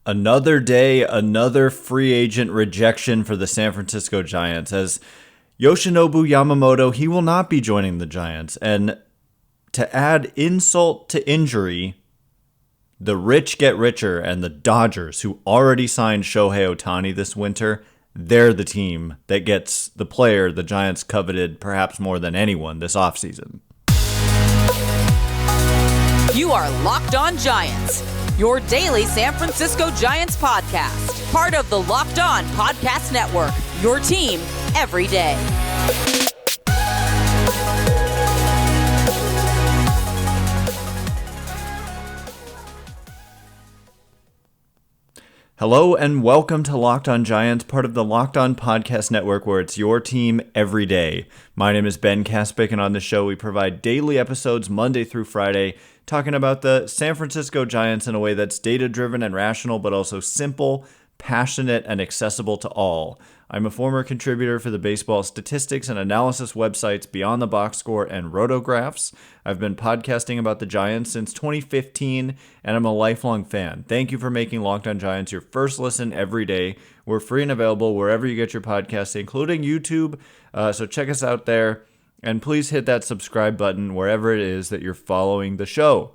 Another day, another free agent rejection for the San Francisco Giants. As Yoshinobu Yamamoto, he will not be joining the Giants. And to add insult to injury, the rich get richer, and the Dodgers, who already signed Shohei Ohtani this winter, they're the team that gets the player the Giants coveted perhaps more than anyone this offseason. You are Locked On Giants, your daily San Francisco Giants podcast. Part of the Locked On Podcast Network, your team every day. Hello and welcome to Locked On Giants, part of the Locked On Podcast Network, where it's your team every day. My name is Ben Kaspick, and on the show we provide daily episodes Monday through Friday, talking about the San Francisco Giants in a way that's data-driven and rational, but also simple, passionate, and accessible to all. I'm a former contributor for the baseball statistics and analysis websites Beyond the Box Score and Rotographs. I've been podcasting about the Giants since 2015, and I'm a lifelong fan. Thank you for making Locked On Giants your first listen every day. We're free and available wherever you get your podcasts, including YouTube, so check us out there. And please hit that subscribe button wherever it is that you're following the show.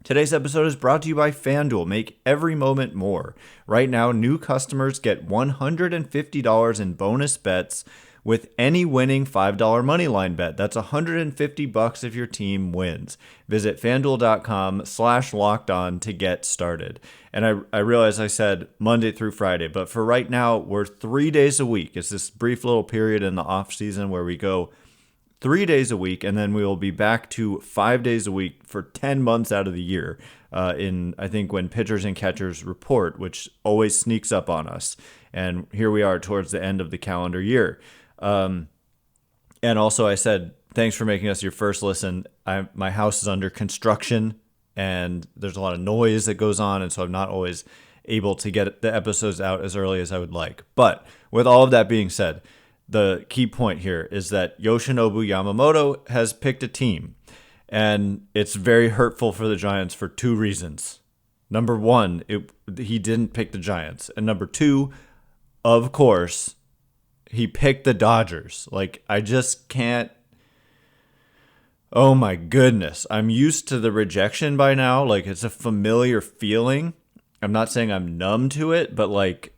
Today's episode is brought to you by FanDuel. Make every moment more. Right now, new customers get $150 in bonus bets with any winning $5 moneyline bet. That's $150 if your team wins. Visit FanDuel.com/lockedon to get started. And I realize I said Monday through Friday, but for right now, we're 3 days a week. It's this brief little period in the off season where we go 3 days a week, and then we will be back to 5 days a week for 10 months out of the year I think when pitchers and catchers report, which always sneaks up on us. And here we are towards the end of the calendar year. And also I said, thanks for making us your first listen. My house is under construction, and there's a lot of noise that goes on, and so I'm not always able to get the episodes out as early as I would like. But with all of that being said, the key point here is that Yoshinobu Yamamoto has picked a team, and it's very hurtful for the Giants for two reasons. Number one, he didn't pick the Giants. And number two, of course, he picked the Dodgers. Like, I just can't. Oh my goodness. I'm used to the rejection by now. Like, it's a familiar feeling. I'm not saying I'm numb to it, but like,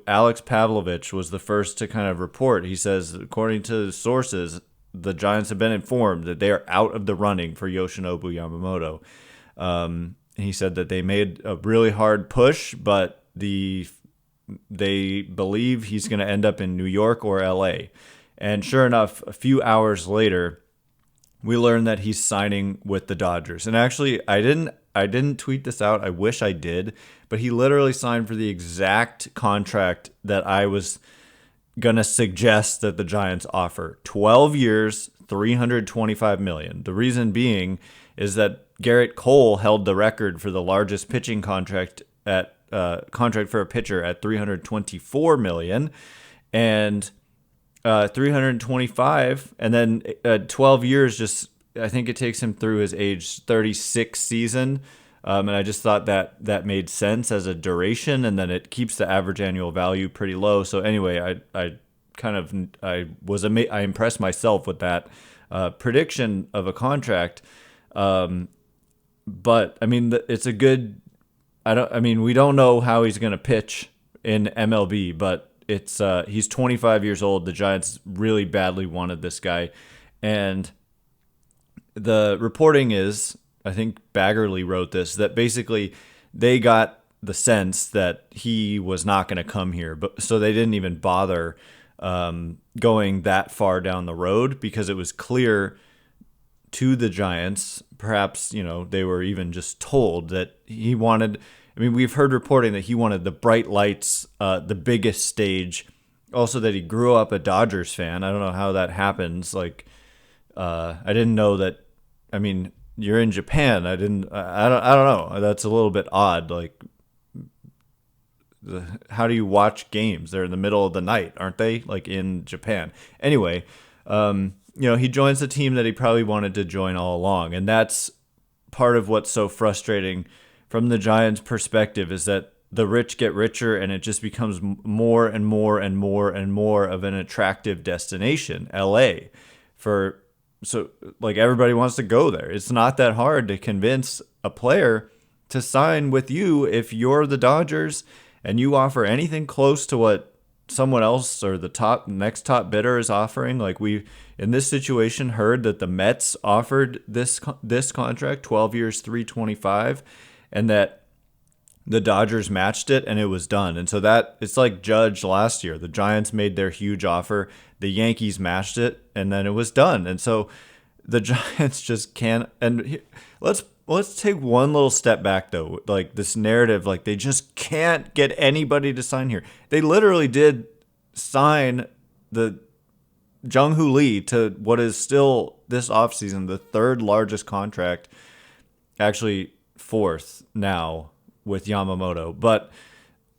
Alex Pavlovich was the first to kind of report. He says, according to sources, the Giants have been informed that they are out of the running for Yoshinobu Yamamoto. He said that they made a really hard push, but they believe he's going to end up in New York or LA. And sure enough, a few hours later, we learned that he's signing with the Dodgers. And actually, I didn't tweet this out. I wish I did. But he literally signed for the exact contract that I was going to suggest that the Giants offer. 12 years, $325 million. The reason being is that Garrett Cole held the record for the largest pitching contract for a pitcher at $324 million. And 325, and then 12 years, I think it takes him through his age 36 season. And I just thought that made sense as a duration, and then it keeps the average annual value pretty low. So anyway, I impressed myself with that prediction of a contract. But I mean, it's a good. We don't know how he's going to pitch in MLB, but he's 25 years old. The Giants really badly wanted this guy, and the reporting is, I think Baggerly wrote this, that basically they got the sense that he was not going to come here, but so they didn't even bother going that far down the road, because it was clear to the Giants, perhaps, they were even just told that he wanted. I mean, we've heard reporting that he wanted the bright lights, the biggest stage, also that he grew up a Dodgers fan. I don't know how that happens. Like, I didn't know that. I mean, you're in Japan. I don't know. That's a little bit odd. Like, how do you watch games? They're in the middle of the night, aren't they? Like in Japan. Anyway, he joins the team that he probably wanted to join all along, and that's part of what's so frustrating from the Giants' perspective is that the rich get richer, and it just becomes more and more and more and more of an attractive destination, LA. So like everybody wants to go there. It's not that hard to convince a player to sign with you if you're the Dodgers and you offer anything close to what someone else or the next top bidder is offering. Like we in this situation heard that the Mets offered this contract, 12 years, $325, and that the Dodgers matched it and it was done. And so that it's like Judge last year. The Giants made their huge offer, the Yankees matched it, and then it was done. And so the Giants just can't. And let's take one little step back though. Like this narrative, like they just can't get anybody to sign here. They literally did sign the Jung Hoo Lee to what is still this offseason the third largest contract, actually fourth now with Yamamoto, but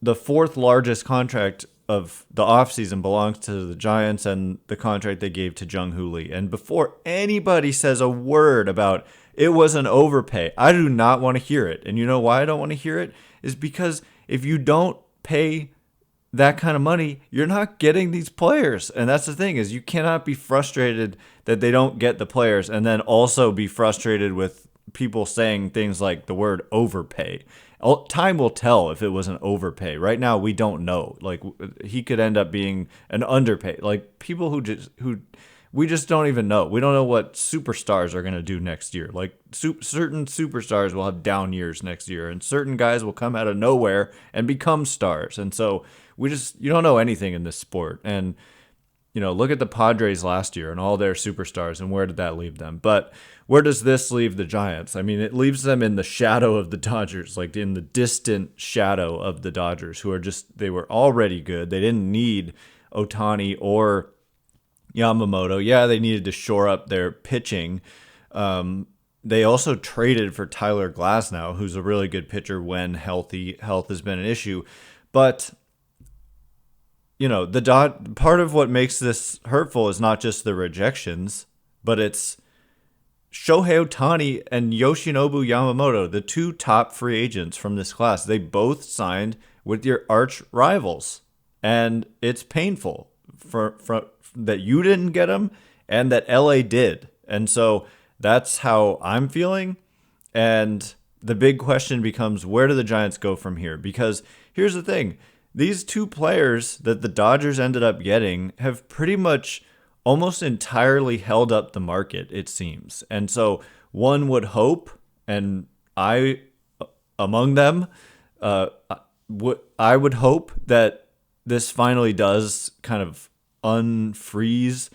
the fourth largest contract of the offseason belongs to the Giants and the contract they gave to Jung Hoo Lee. And before anybody says a word about it was an overpay, I do not want to hear it. And you know why I don't want to hear it? Is because if you don't pay that kind of money, you're not getting these players. And that's the thing, is you cannot be frustrated that they don't get the players and then also be frustrated with people saying things like the word overpay. Time will tell if it was an overpay. Right now, we don't know. Like he could end up being an underpay. Like people who we just don't even know. We don't know what superstars are going to do next year. Like certain superstars will have down years next year, and certain guys will come out of nowhere and become stars. And so you don't know anything in this sport. And look at the Padres last year and all their superstars, and where did that leave them? But where does this leave the Giants? I mean, it leaves them in the shadow of the Dodgers, like in the distant shadow of the Dodgers, who they were already good. They didn't need Ohtani or Yamamoto. Yeah, they needed to shore up their pitching. They also traded for Tyler Glasnow, who's a really good pitcher when healthy. Health has been an issue. But part of what makes this hurtful is not just the rejections, but it's Shohei Ohtani and Yoshinobu Yamamoto, the two top free agents from this class. They both signed with your arch rivals, and it's painful for that you didn't get them and that LA did. And so that's how I'm feeling. And the big question becomes, where do the Giants go from here? Because here's the thing. These two players that the Dodgers ended up getting have pretty much almost entirely held up the market, it seems. And so one would hope, and I among them, I would hope that this finally does kind of unfreeze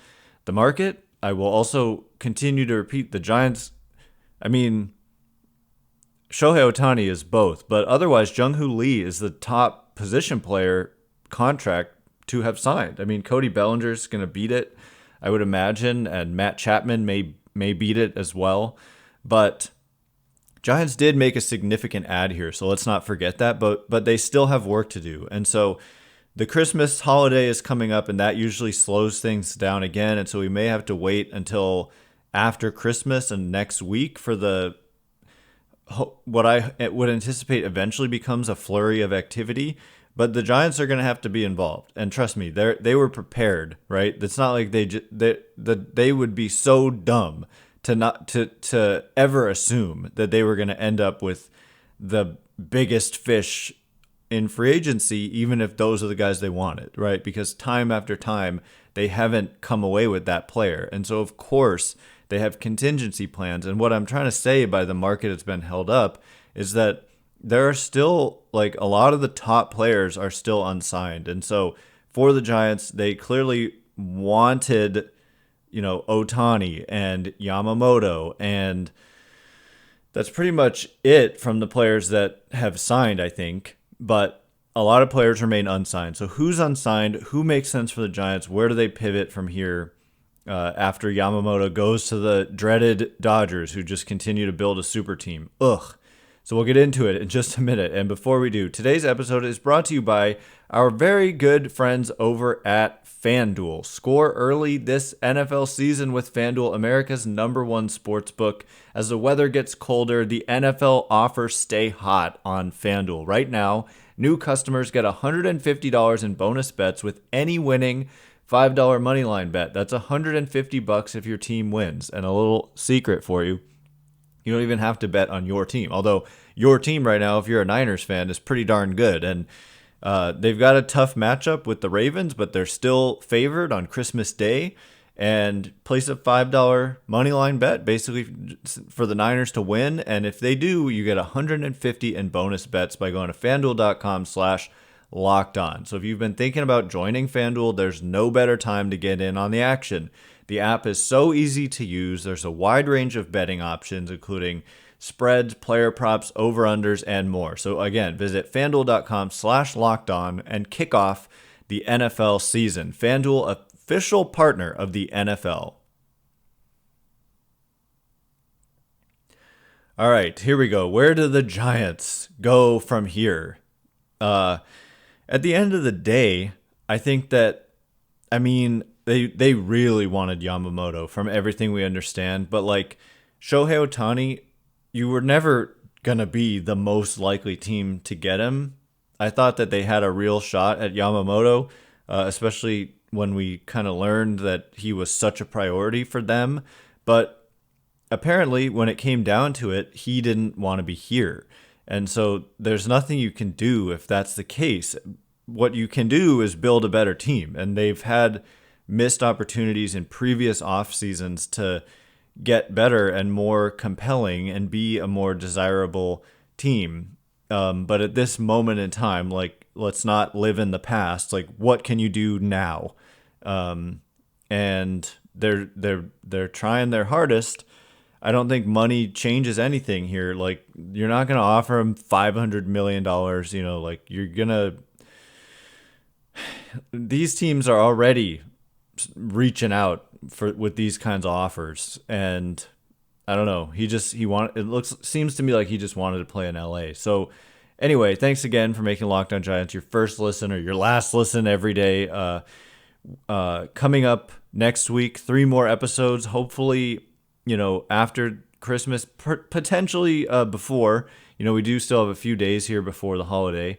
the market. I will also continue to repeat the Giants. I mean, Shohei Ohtani is both, but otherwise Jung Hoo Lee is the top position player contract to have signed. I mean, Cody Bellinger's going to beat it, I would imagine, and Matt Chapman may beat it as well. But Giants did make a significant add here, so let's not forget that. But they still have work to do. And so the Christmas holiday is coming up, and that usually slows things down again. And so we may have to wait until after Christmas and next week for what I would anticipate eventually becomes a flurry of activity. But the Giants are going to have to be involved, and trust me, they were prepared, right? It's not like they would be so dumb to ever assume that they were going to end up with the biggest fish in free agency, even if those are the guys they wanted, right? Because time after time, they haven't come away with that player, and so of course they have contingency plans. And what I'm trying to say by the market has been held up is that there are still, like, a lot of the top players are still unsigned. And so for the Giants, they clearly wanted, Ohtani and Yamamoto. And that's pretty much it from the players that have signed, I think. But a lot of players remain unsigned. So who's unsigned? Who makes sense for the Giants? Where do they pivot from here after Yamamoto goes to the dreaded Dodgers, who just continue to build a super team? Ugh. So we'll get into it in just a minute. And before we do, today's episode is brought to you by our very good friends over at FanDuel. Score early this NFL season with FanDuel, America's #1 sportsbook. As the weather gets colder, the NFL offers stay hot on FanDuel. Right now, new customers get $150 in bonus bets with any winning $5 moneyline bet. That's $150 if your team wins. And a little secret for you, you don't even have to bet on your team. Although your team right now, if you're a Niners fan, is pretty darn good. And they've got a tough matchup with the Ravens, but they're still favored on Christmas Day. And place a $5 moneyline bet basically for the Niners to win. And if they do, you get $150 in bonus bets by going to FanDuel.com/LockedOn. So if you've been thinking about joining FanDuel, there's no better time to get in on the action. The app is so easy to use. There's a wide range of betting options, including spreads, player props, over-unders, and more. So again, visit FanDuel.com/LockedOn and kick off the NFL season. FanDuel, official partner of the NFL. All right, here we go. Where do the Giants go from here? At the end of the day, I think that, they really wanted Yamamoto from everything we understand, but like Shohei Ohtani, you were never going to be the most likely team to get him. I thought that they had a real shot at Yamamoto, especially when we kind of learned that he was such a priority for them. But apparently when it came down to it, he didn't want to be here. And so there's nothing you can do if that's the case. What you can do is build a better team. And they've had missed opportunities in previous off seasons to get better and more compelling and be a more desirable team. But at this moment in time, like, let's not live in the past. Like, what can you do now? And they're trying their hardest. I don't think money changes anything here. Like, you're not going to offer him $500 million, like you're going to, these teams are already reaching out with these kinds of offers, and I don't know. Seems to me like he just wanted to play in LA. So anyway, thanks again for making Locked On Giants your first listen or your last listen every day. Coming up next week, 3 more episodes. Hopefully, after Christmas, potentially before. We do still have a few days here before the holiday.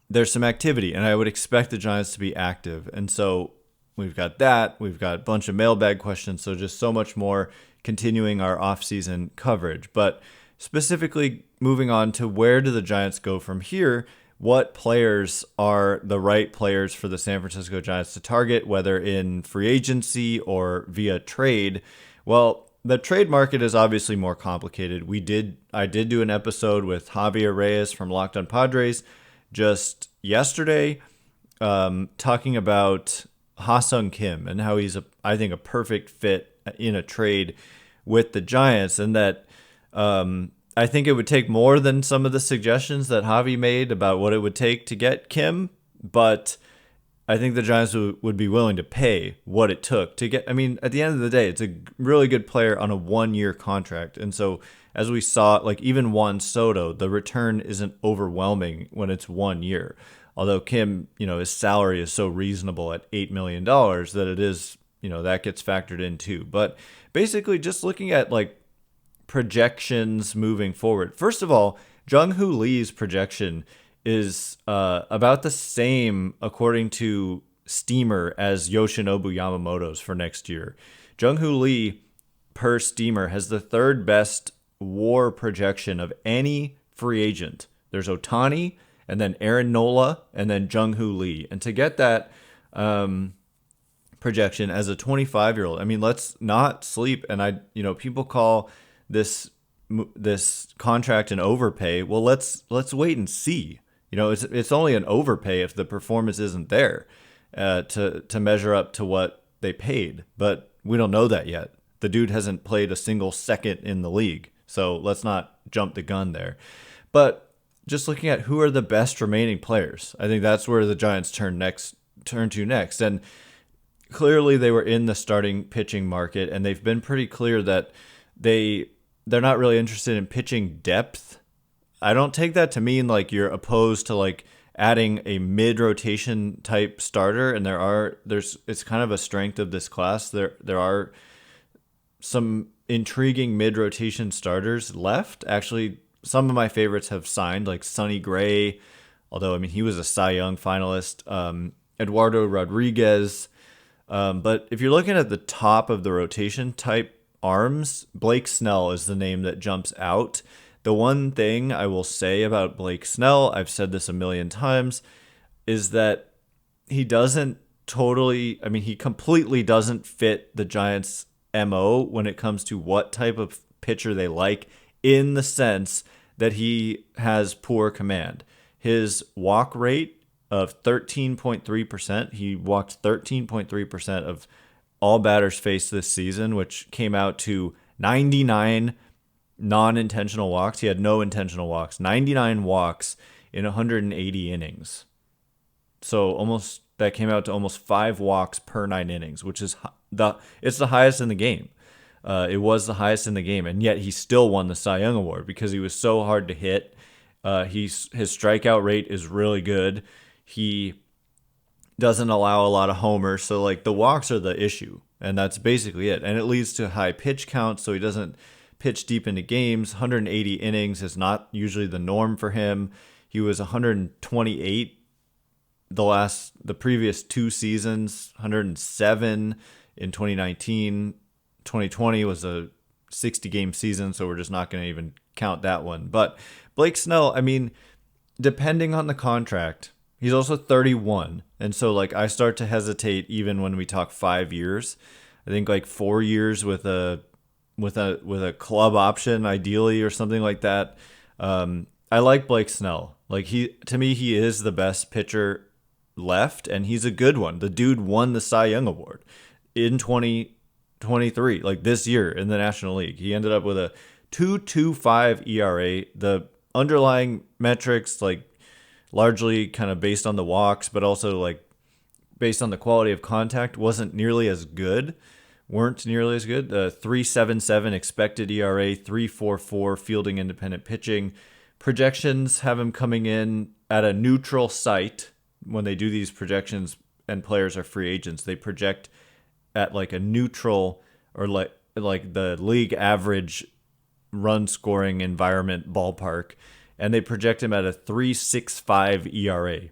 There's some activity, and I would expect the Giants to be active. And so we've got that. We've got a bunch of mailbag questions, so just so much more continuing our off-season coverage. But specifically moving on to where do the Giants go from here, what players are the right players for the San Francisco Giants to target, whether in free agency or via trade? Well, the trade market is obviously more complicated. I did do an episode with Javier Reyes from Locked On Padres just yesterday, talking about Ha-seong Kim and how he's I think a perfect fit in a trade with the Giants, and that I think it would take more than some of the suggestions that Javi made about what it would take to get Kim, but I think the Giants would be willing to pay what it took to get. At the end of the day, it's a really good player on a 1-year contract, and so as we saw, like even Juan Soto, the return isn't overwhelming when it's 1 year. Although Kim, his salary is so reasonable at $8 million that it is, that gets factored in too. But basically just looking at like projections moving forward. First of all, Jung Hoo Lee's projection is about the same according to Steamer as Yoshinobu Yamamoto's for next year. Jung Hoo Lee per Steamer has the 3rd best WAR projection of any free agent. There's Ohtani, and then Aaron Nola, and then Jung Hoo Lee. And to get that projection as a 25-year-old, let's not sleep. And people call this contract an overpay. Well, let's wait and see. It's only an overpay if the performance isn't there to measure up to what they paid. But we don't know that yet. The dude hasn't played a single second in the league. So let's not jump the gun there. But just looking at who are the best remaining players, I think that's where the Giants turn to next. And clearly they were in the starting pitching market, and they've been pretty clear that they they're not really interested in pitching depth. I don't take that to mean like you're opposed to like adding a mid-rotation type starter, and it's kind of a strength of this class. There are some intriguing mid-rotation starters left. Actually, some of my favorites have signed, like Sonny Gray, although I mean he was a Cy Young finalist. Eduardo Rodriguez. But if you're looking at the top of the rotation type arms, Blake Snell is the name that jumps out. The one thing I will say about Blake Snell, I've said this a million times, is that he completely doesn't fit the Giants' MO when it comes to what type of pitcher they like, in the sense that he has poor command. His walk rate of 13.3%, he walked 13.3% of all batters faced this season, which came out to 99 non-intentional walks. He had no intentional walks. 99 walks in 180 innings. So that came out to almost 5 walks per 9 innings, which is it's the highest in the game. It was the highest in the game, and yet he still won the Cy Young Award because he was so hard to hit. His strikeout rate is really good. He doesn't allow a lot of homers, so like the walks are the issue, and that's basically it. And it leads to high pitch counts, so he doesn't pitch deep into games. 180 innings is not usually the norm for him. He was 128 the previous 2 seasons, 107 in 2019. 2020 was a 60-game season, so we're just not going to even count that one. But Blake Snell, I mean, depending on the contract, he's also 31. And so like I start to hesitate even when we talk 5 years. I think like 4 years with a club option ideally or something like that. I like Blake Snell. Like to me he is the best pitcher left, and he's a good one. The dude won the Cy Young Award in 2023, like this year in the National League. He ended up with a 2.25 ERA. The underlying metrics, like largely kind of based on the walks, but also like based on the quality of contact, weren't nearly as good. 3.77 expected ERA, 3.44 fielding independent pitching. Projections have him coming in at a neutral site. When they do these projections and players are free agents, they project at like a neutral or like the league average run scoring environment ballpark, and they project him at a 3.65 ERA.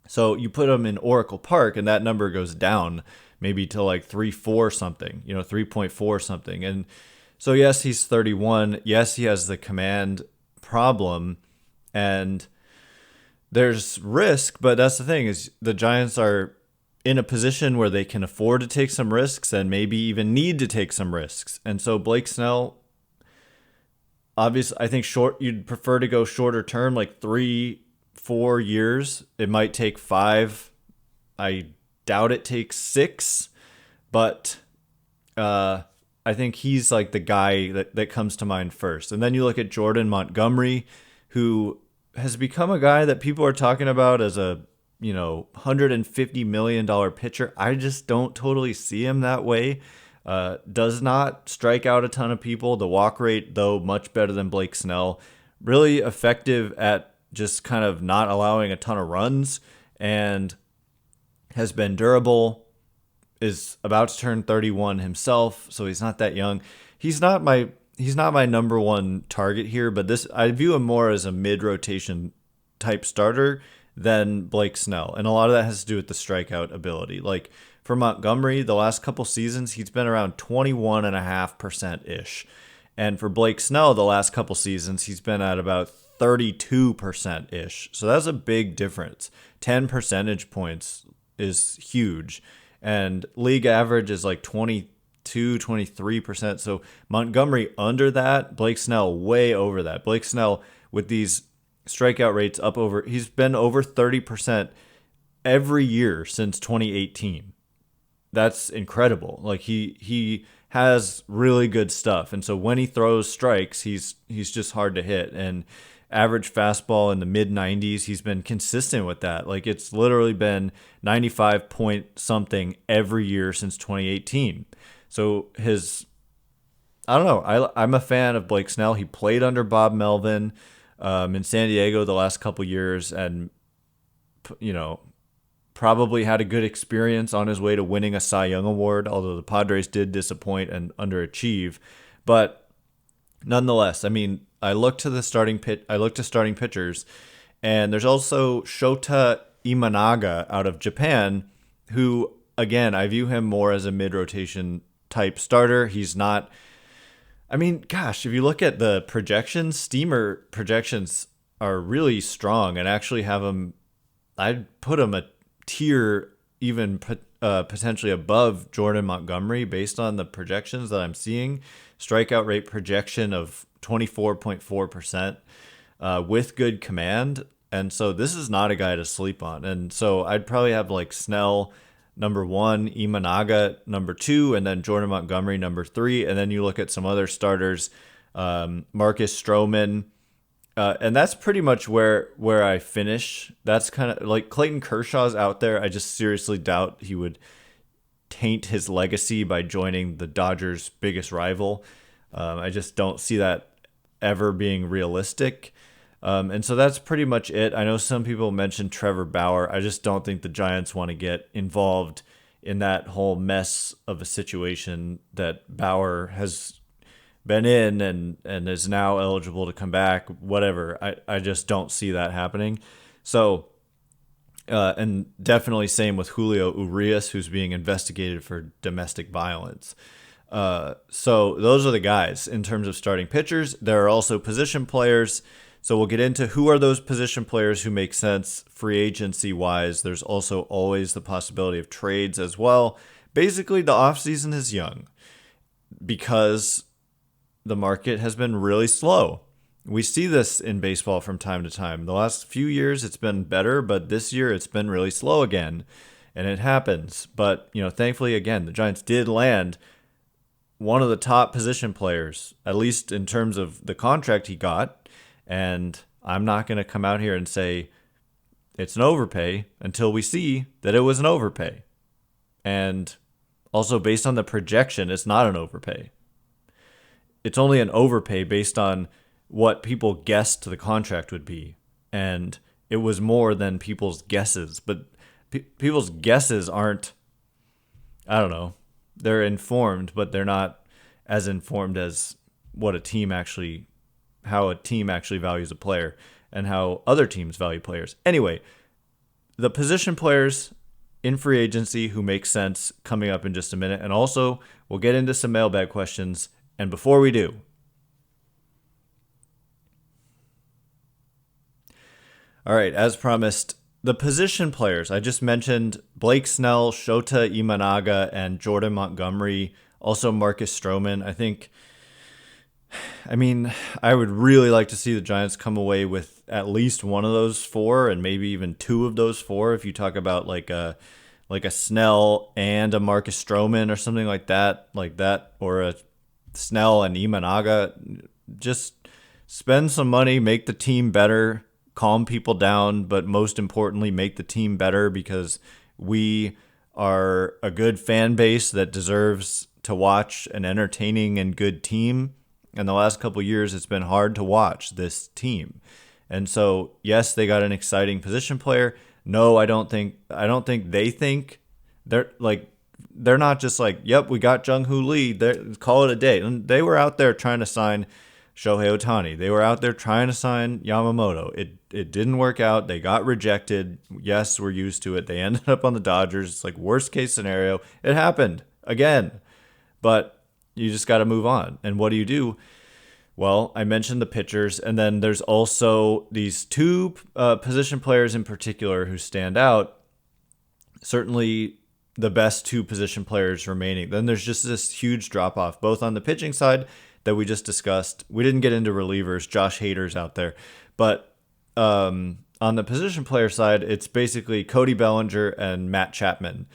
So you put him in Oracle Park and that number goes down maybe to like 3.4 something, 3.4 something. And so yes, he's 31. Yes, he has the command problem, and there's risk, but that's the thing, is the Giants are in a position where they can afford to take some risks and maybe even need to take some risks. And so Blake Snell, obviously, I think you'd prefer to go shorter term, like 3-4 years. It might take 5. I doubt it takes 6, but I think he's like the guy that comes to mind first. And then you look at Jordan Montgomery, who has become a guy that people are talking about as a $150 million pitcher. I just don't totally see him that way. Does not strike out a ton of people. The walk rate, though, much better than Blake Snell. Really effective at just kind of not allowing a ton of runs, and has been durable. Is about to turn 31 himself, so he's not that young. He's not my number one target here, but I view him more as a mid-rotation type starter than Blake Snell. And a lot of that has to do with the strikeout ability. Like for Montgomery, the last couple seasons, he's been around 21.5%-ish. And for Blake Snell, the last couple seasons, he's been at about 32%-ish. So that's a big difference. 10 percentage points is huge. And league average is like 23%. So Montgomery under that, Blake Snell way over that. Blake Snell with these strikeout rates he's been over 30% every year since 2018. That's incredible. Like he has really good stuff. And so when he throws strikes, he's just hard to hit. And average fastball in the mid 90s, he's been consistent with that. Like it's literally been 95 point something every year since 2018. So his I don't know. I'm a fan of Blake Snell. He played under Bob Melvin in San Diego the last couple years, and probably had a good experience on his way to winning a Cy Young award. Although the Padres did disappoint and underachieve, but nonetheless, I mean, I look to starting pitchers, and there's also Shota Imanaga out of Japan, who again I view him more as a mid-rotation type starter. He's not. I mean, gosh, if you look at the projections, Steamer projections are really strong and actually have him. I'd put him a tier even potentially above Jordan Montgomery based on the projections that I'm seeing. Strikeout rate projection of 24.4% with good command. And so this is not a guy to sleep on. And so I'd probably have like Snell number 1, Imanaga number 2, and then Jordan Montgomery number 3. And then you look at some other starters, Marcus Stroman. And that's pretty much where I finish. That's kind of like Clayton Kershaw's out there. I just seriously doubt he would taint his legacy by joining the Dodgers' biggest rival. I just don't see that ever being realistic. And so that's pretty much it. I know some people mentioned Trevor Bauer. I just don't think the Giants want to get involved in that whole mess of a situation that Bauer has been in and is now eligible to come back, whatever. I just don't see that happening. So, and definitely same with Julio Urias, who's being investigated for domestic violence. So those are the guys in terms of starting pitchers. There are also position players. So we'll get into who are those position players who make sense free agency wise. There's also always the possibility of trades as well. Basically, the offseason is young because the market has been really slow. We see this in baseball from time to time. The last few years it's been better, but this year it's been really slow again, and it happens. But, thankfully, again, the Giants did land one of the top position players, at least in terms of the contract he got. And I'm not going to come out here and say it's an overpay until we see that it was an overpay. And also based on the projection, it's not an overpay. It's only an overpay based on what people guessed the contract would be. And it was more than people's guesses. But people's guesses aren't, I don't know, they're informed, but they're not as informed as what how a team actually values a player and how other teams value players. Anyway, the position players in free agency who make sense coming up in just a minute. And also, we'll get into some mailbag questions. And before we do, all right, as promised, the position players. I just mentioned Blake Snell, Shota Imanaga, and Jordan Montgomery. Also Marcus Stroman. I would really like to see the Giants come away with at least one of those 4 and maybe even 2 of those 4 if you talk about like a Snell and a Marcus Stroman or something like that, or a Snell and Imanaga. Just spend some money, make the team better, calm people down, but most importantly, make the team better because we are a good fan base that deserves to watch an entertaining and good team. In the last couple of years, it's been hard to watch this team. And so, yes, they got an exciting position player. No, I don't think they think they're not just like, yep, we got Jung Hoo Lee, call it a day. And they were out there trying to sign Shohei Ohtani. They were out there trying to sign Yamamoto. It didn't work out. They got rejected. Yes, we're used to it. They ended up on the Dodgers. It's like worst case scenario. It happened again. But you just got to move on. And what do? Well, I mentioned the pitchers, and then there's also these 2 position players in particular who stand out. Certainly the best 2 position players remaining. Then there's just this huge drop-off, both on the pitching side that we just discussed. We didn't get into relievers. Josh Hader's out there. But on the position player side, it's basically Cody Bellinger and Matt Chapman.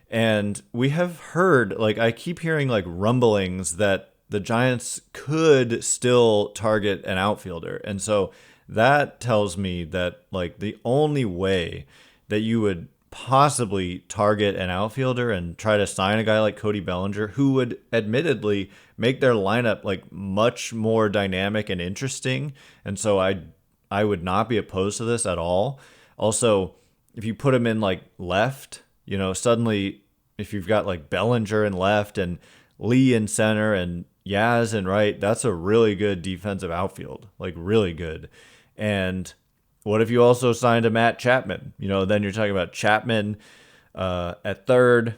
And we have heard, I keep hearing rumblings that the Giants could still target an outfielder. And so that tells me that the only way that you would possibly target an outfielder and try to sign a guy like Cody Bellinger, who would admittedly make their lineup like much more dynamic and interesting. And so I would not be opposed to this at all. Also, if you put him in like left, suddenly if you've got like Bellinger in left and Lee in center and Yaz in right, that's a really good defensive outfield, like really good. And what if you also signed a Matt Chapman? Then you're talking about Chapman at third.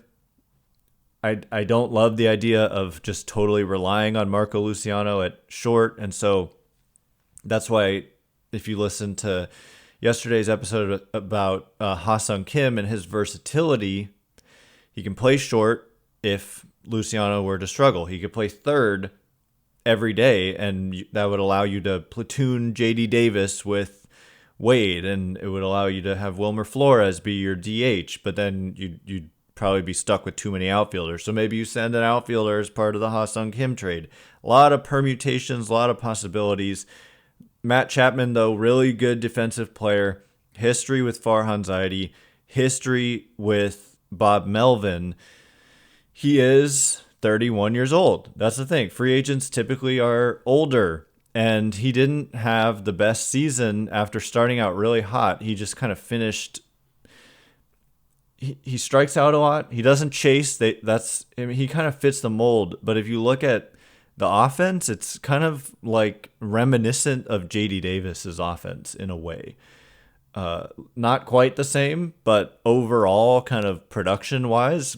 I don't love the idea of just totally relying on Marco Luciano at short. And so that's why if you listen to yesterday's episode about Ha-seong Kim and his versatility, he can play short if Luciano were to struggle. He could play third every day, and that would allow you to platoon J.D. Davis with Wade, and it would allow you to have Wilmer Flores be your DH, but then you'd probably be stuck with too many outfielders. So maybe you send an outfielder as part of the Ha-seong Kim trade. A lot of permutations, a lot of possibilities. Matt Chapman, though, really good defensive player. History with Farhan Zaidi. History with Bob Melvin. He is 31 years old. That's the thing. Free agents typically are older. And he didn't have the best season after starting out really hot. He just kind of finished. He strikes out a lot. He doesn't chase. He kind of fits the mold. But if you look at the offense, it's kind of like reminiscent of J.D. Davis's offense in a way. Not quite the same, but overall kind of production-wise,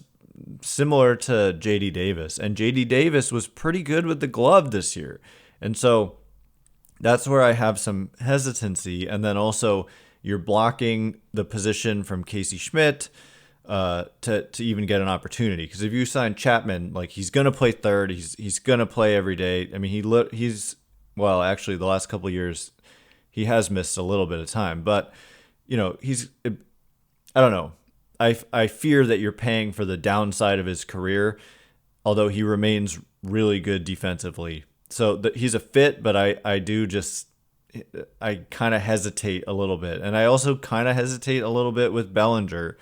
similar to J.D. Davis. And J.D. Davis was pretty good with the glove this year. And so that's where I have some hesitancy. And then also you're blocking the position from Casey Schmidt to even get an opportunity. Because if you sign Chapman, like he's going to play third, he's going to play every day. I mean, actually the last couple of years he has missed a little bit of time, but I don't know. I fear that you're paying for the downside of his career, although he remains really good defensively. So he's a fit, but I kind of hesitate a little bit. And I also kind of hesitate a little bit with Bellinger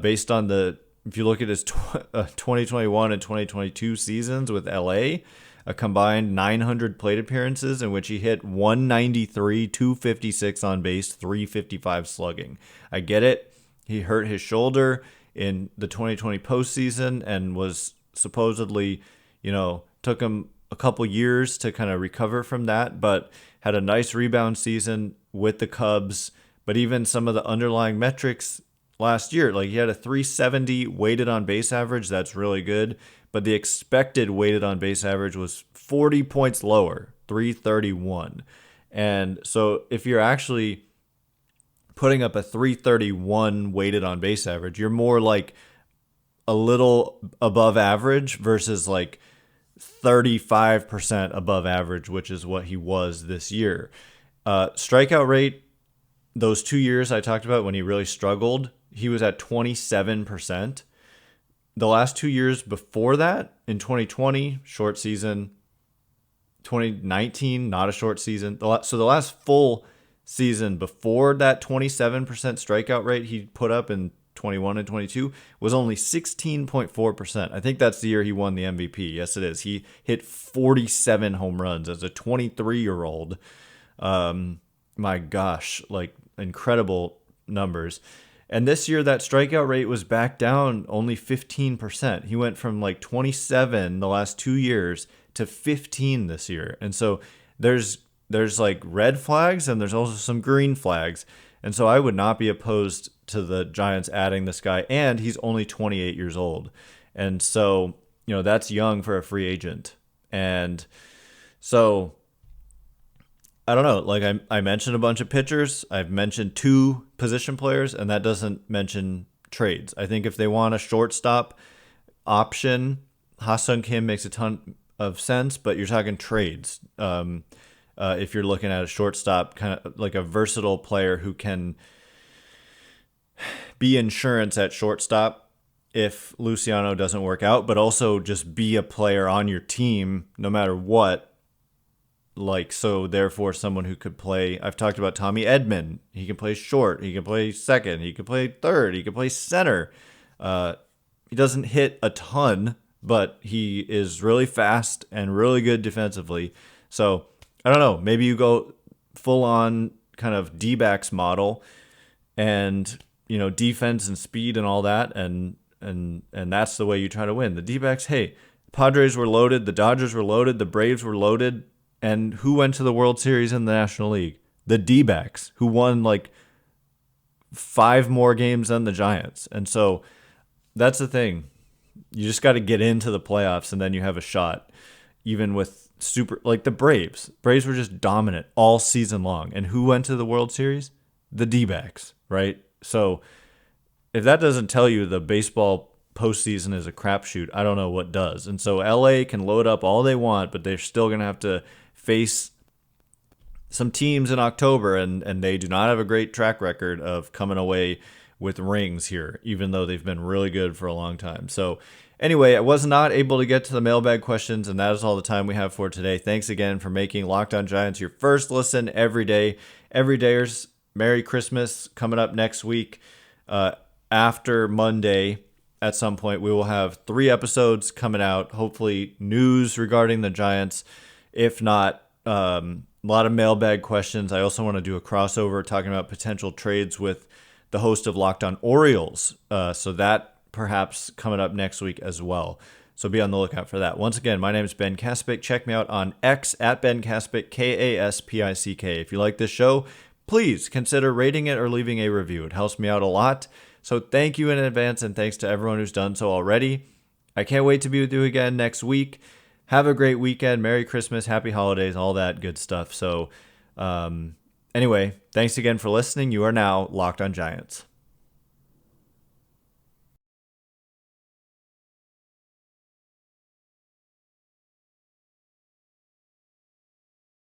based on if you look at his 2021 and 2022 seasons with LA, a combined 900 plate appearances in which he hit 193, 256 on base, 355 slugging. I get it. He hurt his shoulder in the 2020 postseason and was supposedly, took him a couple years to kind of recover from that, but had a nice rebound season with the Cubs. But even some of the underlying metrics last year, like he had a 370 weighted on base average. That's really good. But the expected weighted on base average was 40 points lower, 331. And so if you're actually putting up a 331 weighted on base average, you're more like a little above average versus like 35% above average, which is what he was this year. Strikeout rate, those 2 years I talked about when he really struggled, he was at 27%. The last 2 years before that, in 2020, short season, 2019, not a short season. So the last full season before that 27% strikeout rate he put up in 21 and 22 was only 16.4%. I think that's the year he won the MVP. Yes, it is. He hit 47 home runs as a 23-year-old. My gosh, like incredible numbers. And this year, that strikeout rate was back down only 15%. He went from like 27 the last 2 years to 15 this year. And so there's like red flags and there's also some green flags. And so I would not be opposed to the Giants adding this guy. And he's only 28 years old. And so, that's young for a free agent. And so I don't know, like I mentioned a bunch of pitchers. I've mentioned 2 position players, and that doesn't mention trades. I think if they want a shortstop option, Ha-seong Kim makes a ton of sense, but you're talking trades. If you're looking at a shortstop, kind of like a versatile player who can be insurance at shortstop if Luciano doesn't work out, but also just be a player on your team no matter what. So therefore someone who could play. I've talked about Tommy Edman. He can play short. He can play second. He can play third. He can play center. He doesn't hit a ton, but he is really fast and really good defensively. So I don't know. Maybe you go full on kind of D-backs model and, defense and speed and all that. And that's the way you try to win. The D-backs, hey, Padres were loaded. The Dodgers were loaded. The Braves were loaded. And who went to the World Series in the National League? The D-backs, who won like 5 more games than the Giants. And so that's the thing. You just got to get into the playoffs, and then you have a shot. Even with like the Braves. Braves were just dominant all season long. And who went to the World Series? The D-backs, right? So if that doesn't tell you the baseball postseason is a crapshoot, I don't know what does. And so LA can load up all they want, but they're still going to have to face some teams in October, and they do not have a great track record of coming away with rings here, even though they've been really good for a long time. So anyway, I was not able to get to the mailbag questions, and that is all the time we have for today. Thanks again for making Locked On Giants your first listen every day. Everydayers, Merry Christmas coming up next week. After Monday, at some point, we will have 3 episodes coming out, hopefully news regarding the Giants. If not, a lot of mailbag questions. I also want to do a crossover talking about potential trades with the host of Locked On Orioles. So that perhaps coming up next week as well. So be on the lookout for that. Once again, my name is Ben Kaspick. Check me out on X at Ben Kaspick, Kaspick. If you like this show, please consider rating it or leaving a review. It helps me out a lot. So thank you in advance, and thanks to everyone who's done so already. I can't wait to be with you again next week. Have a great weekend. Merry Christmas, happy holidays, all that good stuff. So anyway, thanks again for listening. You are now Locked On Giants.